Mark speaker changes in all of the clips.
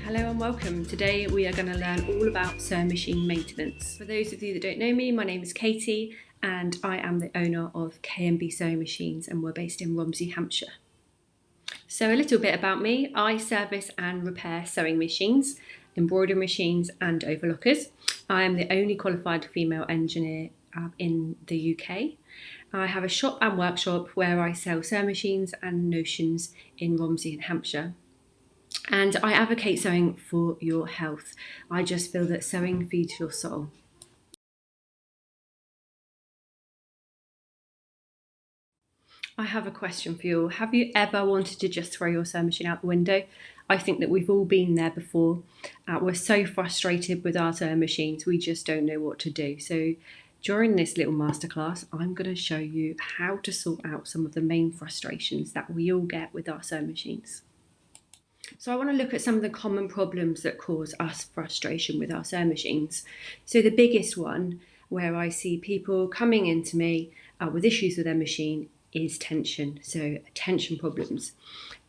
Speaker 1: Hello and welcome. Today we are going to learn all about sewing machine maintenance. For those of you that don't know me, my name is Katie and I am the owner of K&B Sewing Machines and we're based in Romsey, Hampshire. So a little bit about me. I service and repair sewing machines, embroidery machines and overlockers. I am the only qualified female engineer in the UK. I have a shop and workshop where I sell sewing machines and notions in Romsey in Hampshire. And I advocate sewing for your health. I just feel that sewing feeds your soul. I have a question for you all. Have you ever wanted to just throw your sewing machine out the window? I think that we've all been there before. We're so frustrated with our sewing machines, we just don't know what to do. So during this little masterclass, I'm going to show you how to sort out some of the main frustrations that we all get with our sewing machines. So I want to look at some of the common problems that cause us frustration with our sewing machines. So the biggest one where I see people coming into me with issues with their machine is tension. So tension problems.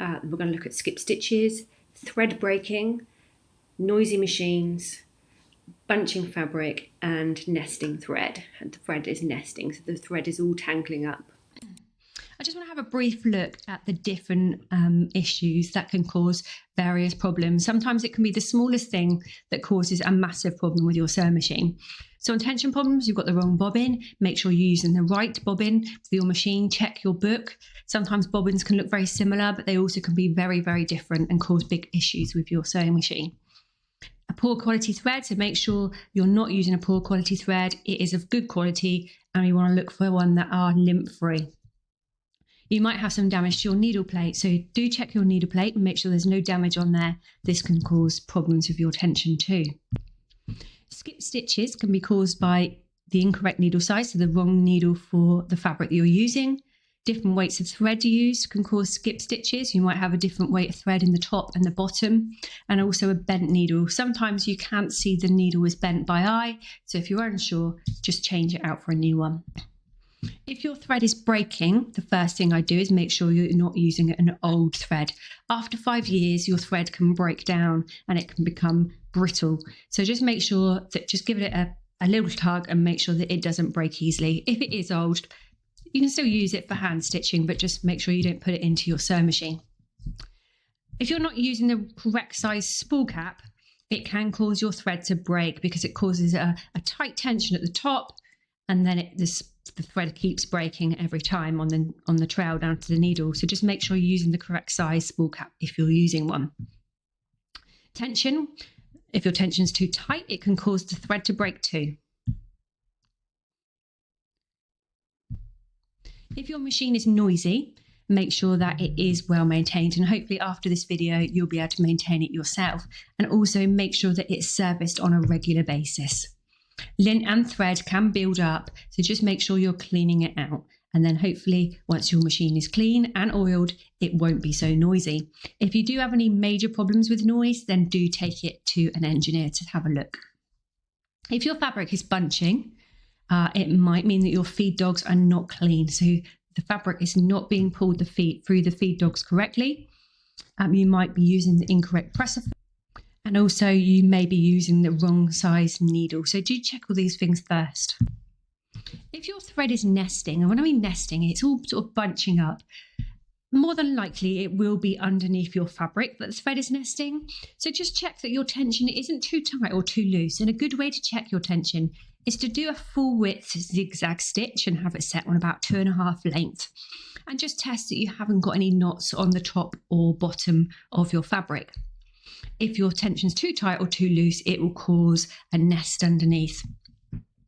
Speaker 1: We're going to look at skip stitches, thread breaking, noisy machines, bunching fabric and nesting thread. And the thread is nesting, so the thread is all tangling up. I just want to have a brief look at the different issues that can cause various problems. Sometimes it can be the smallest thing that causes a massive problem with your sewing machine. So on tension problems, you've got the wrong bobbin. Make sure you're using the right bobbin for your machine. Check your book. Sometimes bobbins can look very similar, but they also can be very, very different and cause big issues with your sewing machine. A poor quality thread, so make sure you're not using a poor quality thread. It is of good quality and you want to look for one that are lint-free. You might have some damage to your needle plate, so do check your needle plate and make sure there's no damage on there. This can cause problems with your tension too. Skip stitches can be caused by the incorrect needle size, so the wrong needle for the fabric that you're using. Different weights of thread used can cause skip stitches. You might have a different weight of thread in the top and the bottom, and also a bent needle. Sometimes you can't see the needle is bent by eye, so if you're unsure, just change it out for a new one. If your thread is breaking, the first thing I do is make sure you're not using an old thread. After 5 years, your thread can break down and it can become brittle. So just make sure that just give it a little tug and make sure that it doesn't break easily. If it is old, you can still use it for hand stitching, but just make sure you don't put it into your sewing machine. If you're not using the correct size spool cap, it can cause your thread to break because it causes a tight tension at the top, and then the thread keeps breaking every time on the trail down to the needle. So just make sure you're using the correct size spool cap if you're using one. Tension, if your tension's too tight, it can cause the thread to break too. If your machine is noisy, make sure that it is well maintained, and hopefully after this video you'll be able to maintain it yourself, and also make sure that it's serviced on a regular basis. Lint and thread can build up, so just make sure you're cleaning it out, and then hopefully once your machine is clean and oiled, it won't be so noisy. If you do have any major problems with noise, then do take it to an engineer to have a look. If your fabric is bunching, it might mean that your feed dogs are not clean, so the fabric is not being pulled through the feed dogs correctly. You might be using the incorrect presser, and also you may be using the wrong size needle. So do check all these things first. If your thread is nesting, and when I mean nesting, it's all sort of bunching up, more than likely it will be underneath your fabric that the thread is nesting. So just check that your tension isn't too tight or too loose. And a good way to check your tension is to do a full width zigzag stitch and have it set on about 2.5 length. And just test that you haven't got any knots on the top or bottom of your fabric. If your tension's too tight or too loose, it will cause a nest underneath.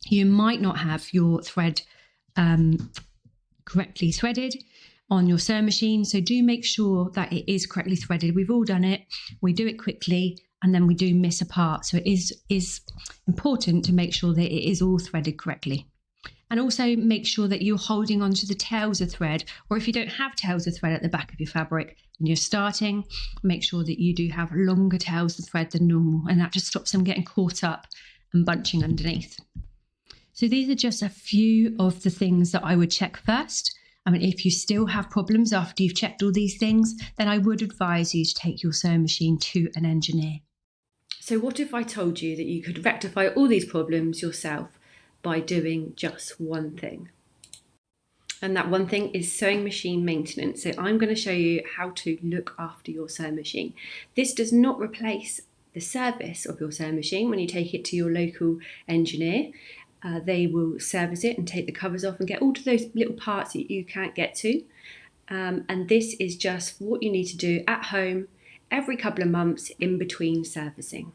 Speaker 1: You might not have your thread correctly threaded on your sewing machine, so do make sure that it is correctly threaded. We've all done it, we do it quickly, and then we do miss a part. So it is important to make sure that it is all threaded correctly. And also make sure that you're holding onto the tails of thread, or if you don't have tails of thread at the back of your fabric, when you're starting, make sure that you do have longer tails of thread than normal, and that just stops them getting caught up and bunching underneath. So these are just a few of the things that I would check first. I mean, if you still have problems after you've checked all these things, then I would advise you to take your sewing machine to an engineer. So what if I told you that you could rectify all these problems yourself by doing just one thing? And that one thing is sewing machine maintenance. So I'm going to show you how to look after your sewing machine. This does not replace the service of your sewing machine. When you take it to your local engineer, they will service it and take the covers off and get all of those little parts that you can't get to. And this is just what you need to do at home every couple of months in between servicing.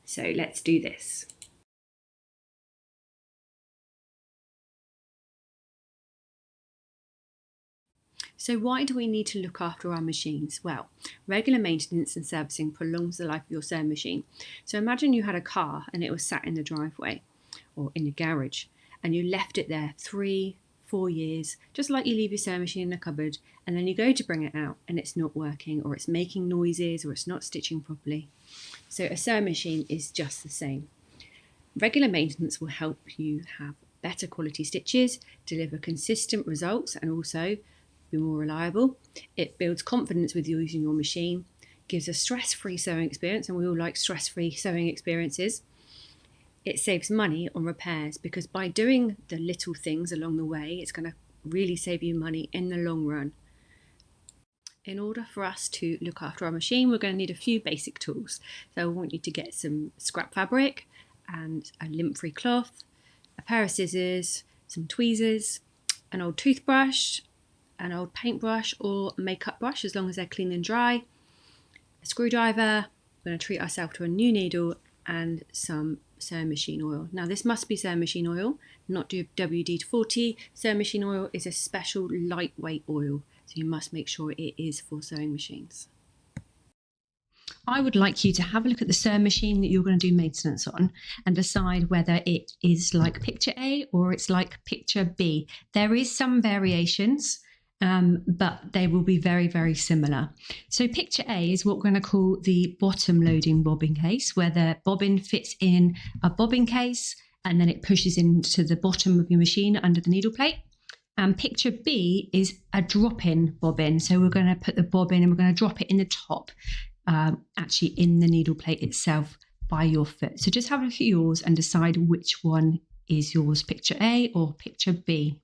Speaker 1: So let's do this. So why do we need to look after our machines? Well, regular maintenance and servicing prolongs the life of your sewing machine. So imagine you had a car and it was sat in the driveway or in your garage and you left it there 3-4 years, just like you leave your sewing machine in a cupboard, and then you go to bring it out and it's not working, or it's making noises, or it's not stitching properly. So a sewing machine is just the same. Regular maintenance will help you have better quality stitches, deliver consistent results, and also be more reliable. It builds confidence with using your machine, gives a stress-free sewing experience, and we all like stress-free sewing experiences. It saves money on repairs because by doing the little things along the way, it's going to really save you money in the long run. In order for us to look after our machine, we're going to need a few basic tools. So I want you to get some scrap fabric and a lint-free cloth, a pair of scissors, some tweezers, an old toothbrush, an old paintbrush or makeup brush as long as they're clean and dry, a screwdriver. We're going to treat ourselves to a new needle and some sewing machine oil. Now this must be sewing machine oil, not WD-40. Sewing machine oil is a special lightweight oil, so you must make sure it is for sewing machines. I would like you to have a look at the sewing machine that you're going to do maintenance on and decide whether it is like picture A or it's like picture B. There is some variations, but they will be very, very similar. So picture A is what we're going to call the bottom loading bobbin case, where the bobbin fits in a bobbin case and then it pushes into the bottom of your machine under the needle plate. And picture B is a drop-in bobbin. So we're going to put the bobbin and we're going to drop it in the top, actually in the needle plate itself by your foot. So just have a look at yours and decide which one is yours, picture A or picture B.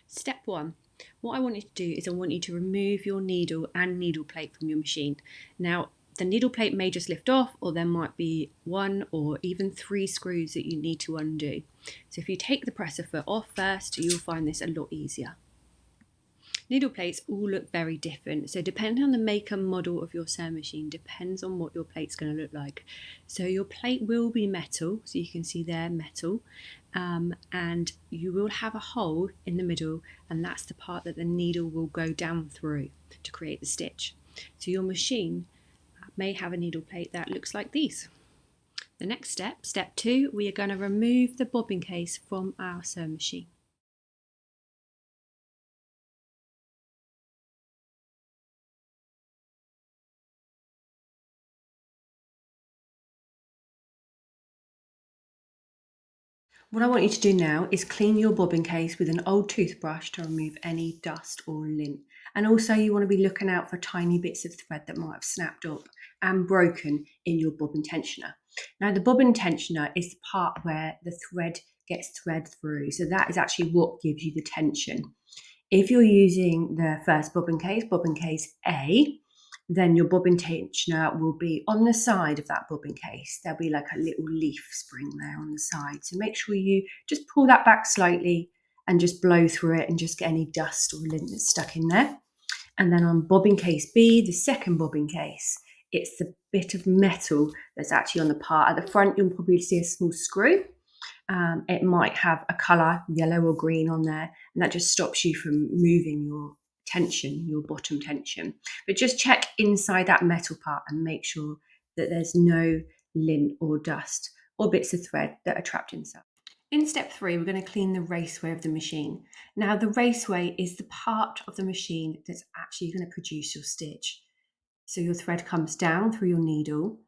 Speaker 1: Step 1. What I want you to do is I want you to remove your needle and needle plate from your machine. Now, the needle plate may just lift off, or there might be 1 or even 3 screws that you need to undo. So if you take the presser foot off first, you'll find this a lot easier. Needle plates all look very different, so depending on the make and model of your sewing machine depends on what your plate's going to look like. So your plate will be metal, so you can see there metal, and you will have a hole in the middle, and that's the part that the needle will go down through to create the stitch. So your machine may have a needle plate that looks like these. The next step, step 2, we are going to remove the bobbin case from our sewing machine. What I want you to do now is clean your bobbin case with an old toothbrush to remove any dust or lint. And also you want to be looking out for tiny bits of thread that might have snapped up and broken in your bobbin tensioner. Now the bobbin tensioner is the part where the thread gets thread through. So that is actually what gives you the tension. If you're using the first bobbin case A, then your bobbin tensioner will be on the side of that bobbin case. There'll be like a little leaf spring there on the side. So make sure you just pull that back slightly and just blow through it and just get any dust or lint that's stuck in there. And then on bobbin case B, the second bobbin case, it's the bit of metal that's actually on the part. At the front, you'll probably see a small screw. It might have a colour, yellow or green on there, and that just stops you from moving your tension, your bottom tension. But just check inside that metal part and make sure that there's no lint or dust or bits of thread that are trapped inside. In step 3, we're going to clean the raceway of the machine. Now the raceway is the part of the machine that's actually going to produce your stitch. So your thread comes down through your needle,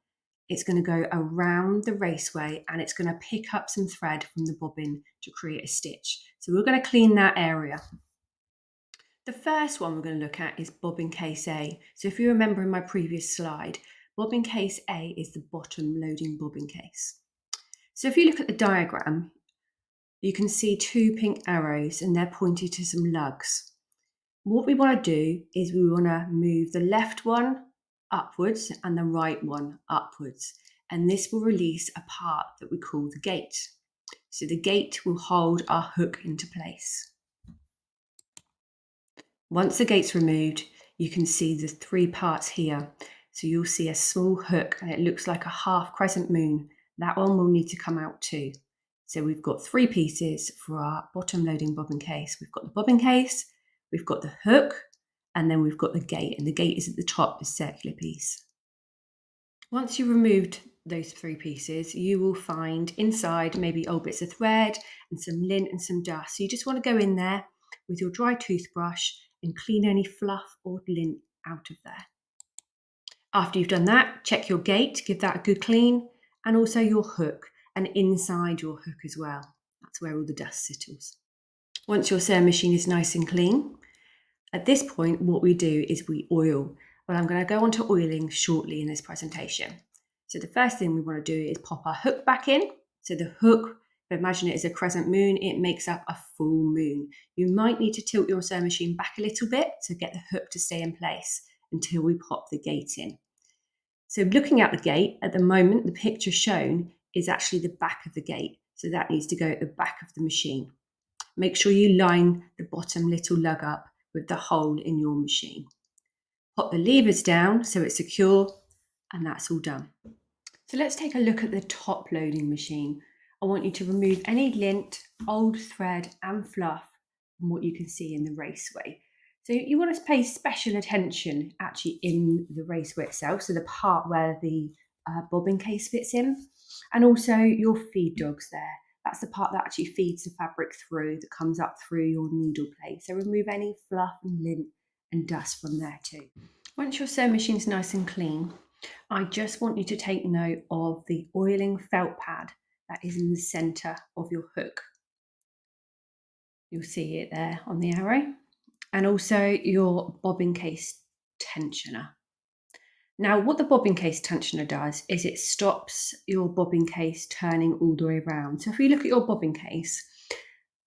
Speaker 1: it's going to go around the raceway and it's going to pick up some thread from the bobbin to create a stitch. So we're going to clean that area. The first one we're going to look at is bobbin case A. So if you remember in my previous slide, Bobbin case A is the bottom loading bobbin case. So if you look at the diagram, you can see two pink arrows and they're pointing to some lugs. What we want to do is we want to move the left one upwards and the right one upwards. And this will release a part that we call the gate. So the gate will hold our hook into place. Once the gate's removed, you can see the three parts here. So you'll see a small hook and it looks like a half crescent moon. That one will need to come out too. So we've got three pieces for our bottom loading bobbin case. We've got the bobbin case, we've got the hook, and then we've got the gate. And the gate is at the top, the circular piece. Once you've removed those three pieces, you will find inside maybe old bits of thread and some lint and some dust. So you just want to go in there with your dry toothbrush and clean any fluff or lint out of there. After you've done that, check your gate, give that a good clean, and also your hook and inside your hook as well. That's where all the dust settles. Once your sewing machine is nice and clean, at this point what we do is we oil. Well, I'm going to go on to oiling shortly in this presentation. So the first thing we want to do is pop our hook back in. So the hook, imagine it as a crescent moon, it makes up a full moon. You might need to tilt your sewing machine back a little bit to get the hook to stay in place until we pop the gate in. So looking at the gate, at the moment, the picture shown is actually the back of the gate. So that needs to go at the back of the machine. Make sure you line the bottom little lug up with the hole in your machine. Pop the levers down so it's secure, and that's all done. So let's take a look at the top loading machine. I want you to remove any lint, old thread and fluff from what you can see in the raceway. So you want to pay special attention actually in the raceway itself, so the part where the bobbin case fits in, and also your feed dogs there. That's the part that actually feeds the fabric through, that comes up through your needle plate. So remove any fluff and lint and dust from there too. Once your sewing machine's nice and clean, I just want you to take note of the oiling felt pad that is in the centre of your hook. You'll see it there on the arrow. And also your bobbin case tensioner. Now, what the bobbin case tensioner does is it stops your bobbin case turning all the way around. So if you look at your bobbin case,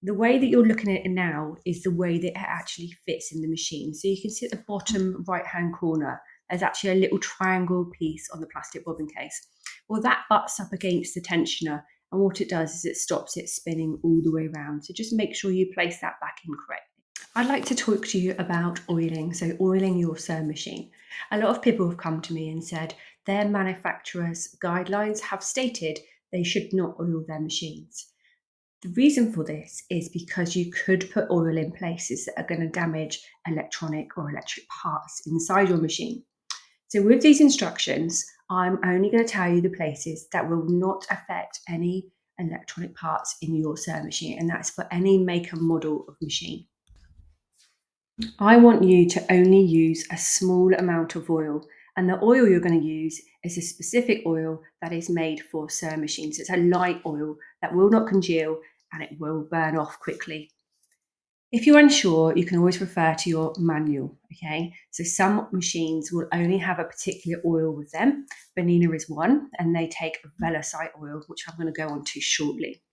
Speaker 1: the way that you're looking at it now is the way that it actually fits in the machine. So you can see at the bottom right-hand corner, there's actually a little triangle piece on the plastic bobbin case. Well, that butts up against the tensioner, and what it does is it stops it spinning all the way around. So just make sure you place that back in correctly. I'd like to talk to you about oiling, so oiling your sewing machine. A lot of people have come to me and said their manufacturer's guidelines have stated they should not oil their machines. The reason for this is because you could put oil in places that are going to damage electronic or electric parts inside your machine. So with these instructions, I'm only going to tell you the places that will not affect any electronic parts in your sewing machine, and that's for any make and model of machine. I want you to only use a small amount of oil, and the oil you're going to use is a specific oil that is made for sewing machines. It's a light oil that will not congeal and it will burn off quickly. If you're unsure, you can always refer to your manual, okay? So some machines will only have a particular oil with them. Banina is one, and they take Velocite oil, which I'm going to go on to shortly.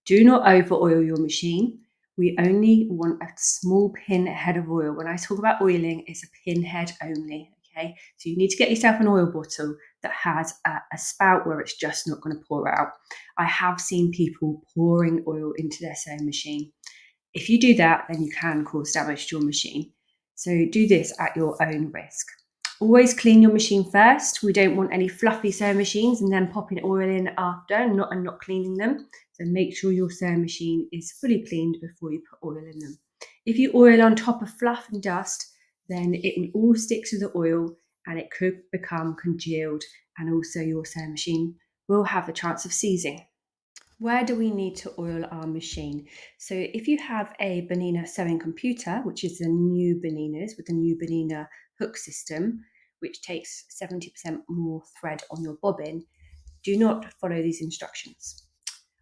Speaker 1: Do not over oil your machine. We only want a small pin head of oil. When I talk about oiling, it's a pin head only, okay? So you need to get yourself an oil bottle that has a spout where it's just not going to pour out. I have seen people pouring oil into their sewing machine. If you do that, then you can cause damage to your machine. So do this at your own risk. Always clean your machine first. We don't want any fluffy sewing machines and then popping oil in after and not cleaning them. So make sure your sewing machine is fully cleaned before you put oil in them. If you oil on top of fluff and dust, then it will all stick to the oil and it could become congealed, and also your sewing machine will have the chance of seizing. Where do we need to oil our machine? So if you have a Banina sewing computer, which is the new Baninas with the new Banina hook system, which takes 70% more thread on your bobbin, do not follow these instructions.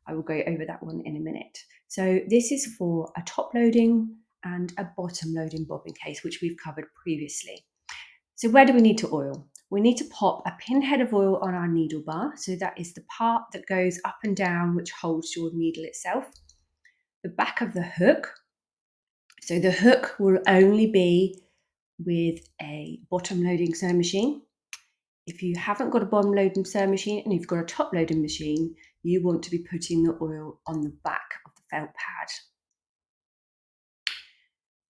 Speaker 1: I will go over that one in a minute. So this is for a top loading and a bottom loading bobbin case, which we've covered previously. So where do we need to oil? we need to pop a pinhead of oil on our needle bar. So that is the part that goes up and down, which holds your needle itself. The back of the hook. So the hook will only be with a bottom loading sewing machine. If you haven't got a bottom loading sewing machine and you've got a top loading machine, you want to be putting the oil on the back of the felt pad.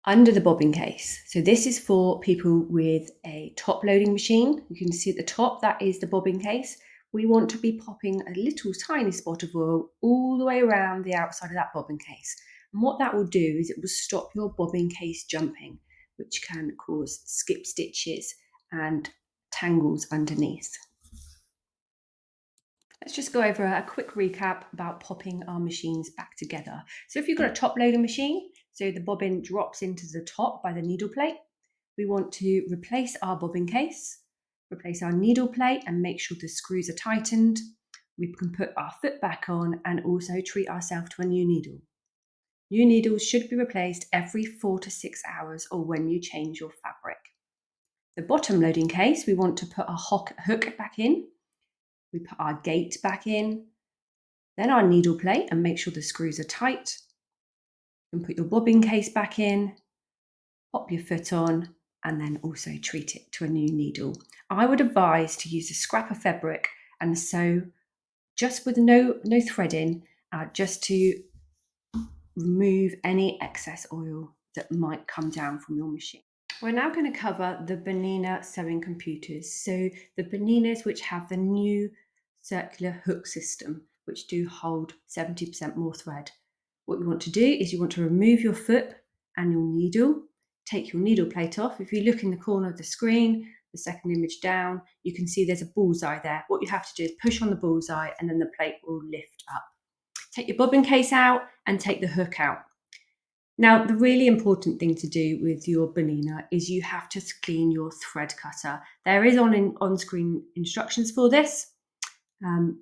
Speaker 1: Under the bobbin case. So this is for people with a top loading machine. You can see at the top, that is the bobbin case. We want to be popping a little tiny spot of oil all the way around the outside of that bobbin case. And what that will do is it will stop your bobbin case jumping, which can cause skip stitches and tangles underneath. Let's just go over a quick recap about popping our machines back together. So if you've got a top loading machine, so the bobbin drops into the top by the needle plate, we want to replace our bobbin case, replace our needle plate and make sure the screws are tightened. We can put our foot back on and also treat ourselves to a new needle. New needles should be replaced every 4 to 6 hours or when you change your fabric. The bottom loading case, we want to put our hook back in. We put our gate back in, then our needle plate and make sure the screws are tight. You can put your bobbin case back in, pop your foot on, and then also treat it to a new needle. I would advise to use a scrap of fabric and sew just with no threading, just to remove any excess oil that might come down from your machine. We're now going to cover the Banas sewing computers. So the Banas, which have the new circular hook system, which do hold 70% more thread. What you want to do is you want to remove your foot and your needle, take your needle plate off. If you look in the corner of the screen, the second image down, you can see there's a bullseye there. What you have to do is push on the bullseye and then the plate will lift up. Take your bobbin case out and take the hook out. Now, the really important thing to do with your Banana is you have to clean your thread cutter. There is on-screen instructions for this,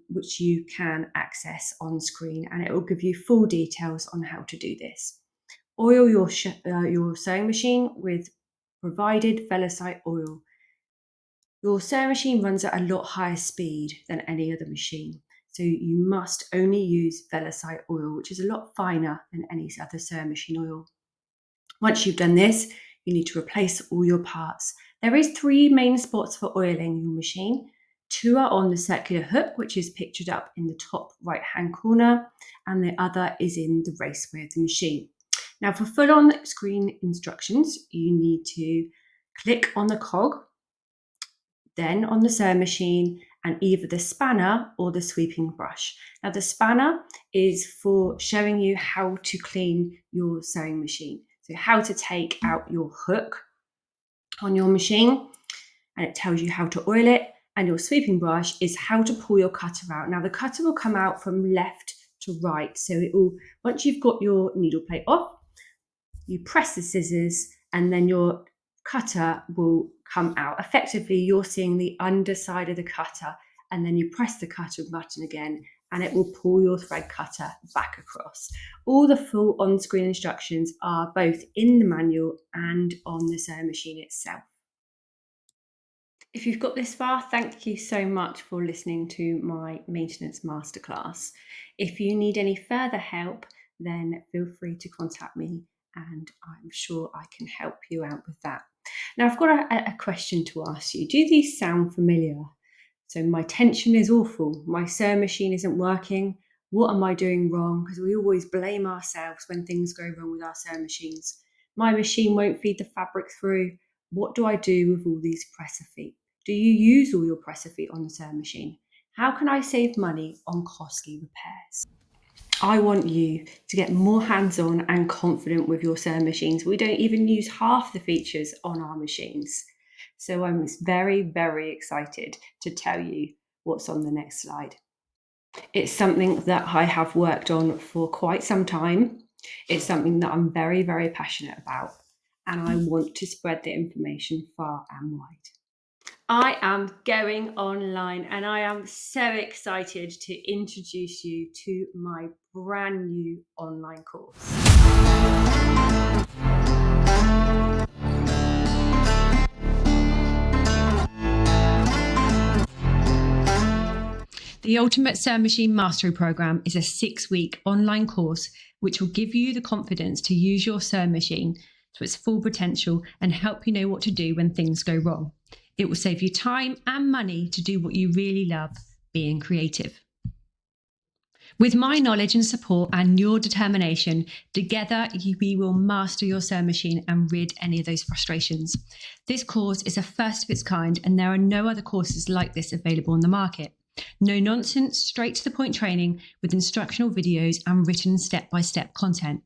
Speaker 1: which you can access on screen, and it will give you full details on how to do this. Oil your sewing machine with provided Velocite oil. Your sewing machine runs at a lot higher speed than any other machine, so you must only use Velocite oil, which is a lot finer than any other sewing machine oil. Once you've done this, you need to replace all your parts. There is 3 main spots for oiling your machine. 2 are on the circular hook, which is pictured up in the top right-hand corner, and the other is in the raceway of the machine. Now, for full-on screen instructions, you need to click on the cog, then on the sewing machine, and either the spanner or the sweeping brush. Now, the spanner is for showing you how to clean your sewing machine. So how to take out your hook on your machine, and it tells you how to oil it. And your sweeping brush is how to pull your cutter out. Now, the cutter will come out from left to right. So it will, once you've got your needle plate off, you press the scissors and then your cutter will come out. Effectively, you're seeing the underside of the cutter, and then you press the cutter button again and it will pull your thread cutter back across. All the full on-screen instructions are both in the manual and on the sewing machine itself. If you've got this far, thank you so much for listening to my maintenance masterclass. If you need any further help, then feel free to contact me and I'm sure I can help you out with that. Now, I've got a question to ask you. Do these sound familiar? So my tension is awful. My sewing machine isn't working. What am I doing wrong? Because we always blame ourselves when things go wrong with our sewing machines. My machine won't feed the fabric through. What do I do with all these presser feet? Do you use all your presser feet on the sewing machine? How can I save money on costly repairs? I want you to get more hands-on and confident with your sewing machines. We don't even use half the features on our machines. So I'm very, very excited to tell you what's on the next slide. It's something that I have worked on for quite some time. It's something that I'm very, very passionate about, and I want to spread the information far and wide. I am going online and I am so excited to introduce you to my brand new online course. The Ultimate Sewing Machine Mastery Programme is a 6-week online course which will give you the confidence to use your sewing machine to its full potential and help you know what to do when things go wrong. It will save you time and money to do what you really love, being creative. With my knowledge and support and your determination, together we will master your sewing machine and rid any of those frustrations. This course is a first of its kind and there are no other courses like this available on the market. No nonsense, straight to the point training with instructional videos and written step-by-step content.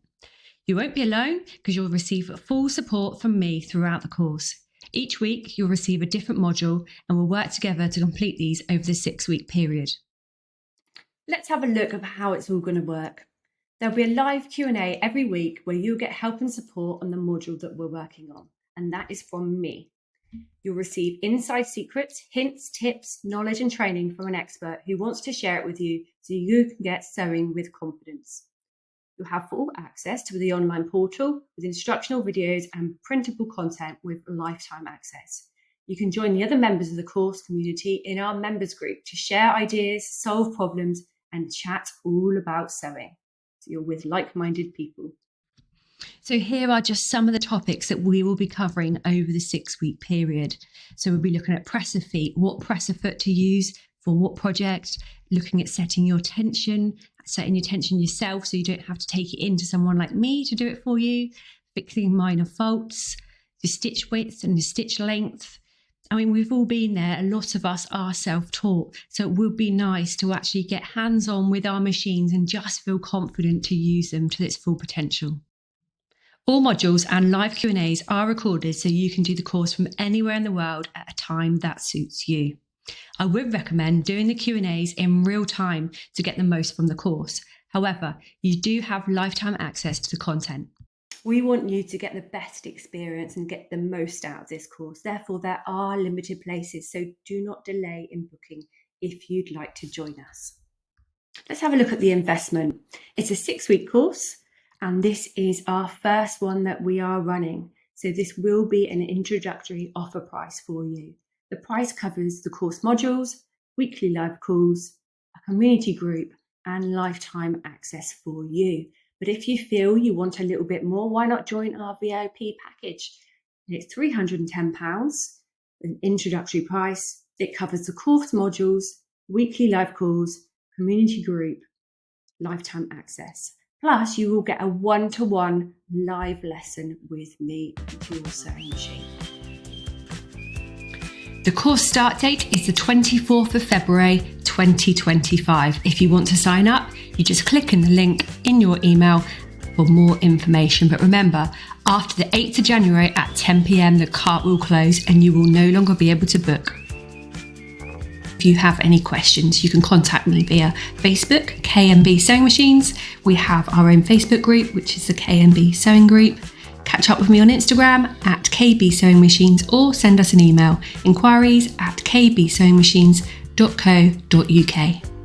Speaker 1: You won't be alone because you'll receive full support from me throughout the course. Each week you'll receive a different module and we'll work together to complete these over the 6-week period. Let's have a look at how it's all going to work. There'll be a live Q&A every week where you'll get help and support on the module that we're working on, and that is from me. You'll receive inside secrets, hints, tips, knowledge and training from an expert who wants to share it with you so you can get sewing with confidence. You'll have full access to the online portal with instructional videos and printable content with lifetime access. You can join the other members of the course community in our members group to share ideas, solve problems and chat all about sewing. So you're with like-minded people. So here are just some of the topics that we will be covering over the 6-week period. So we'll be looking at presser feet, what presser foot to use for what project, looking at setting your tension yourself so you don't have to take it into someone like me to do it for you, fixing minor faults, the stitch width and the stitch length. I mean, we've all been there. A lot of us are self-taught. So it would be nice to actually get hands-on with our machines and just feel confident to use them to its full potential. All modules and live Q&As are recorded so you can do the course from anywhere in the world at a time that suits you. I would recommend doing the Q&As in real time to get the most from the course. However, you do have lifetime access to the content. We want you to get the best experience and get the most out of this course. Therefore, there are limited places, so do not delay in booking if you'd like to join us. Let's have a look at the investment. It's a 6-week course. And this is our first one that we are running. So this will be an introductory offer price for you. The price covers the course modules, weekly live calls, a community group, and lifetime access for you. But if you feel you want a little bit more, why not join our VIP package? It's £310, an introductory price. It covers the course modules, weekly live calls, community group, lifetime access. Plus, you will get a 1-to-1 live lesson with me with your sewing machine. The course start date is the 24th of February 2025. If you want to sign up, you just click on the link in your email for more information. But remember, after the 8th of January at 10 p.m, the cart will close and you will no longer be able to book. If you have any questions, you can contact me via Facebook, KMB Sewing Machines. We have our own Facebook group, which is the KMB Sewing Group. Catch up with me on Instagram at KB Sewing Machines or send us an email, inquiries@kbsewingmachines.co.uk.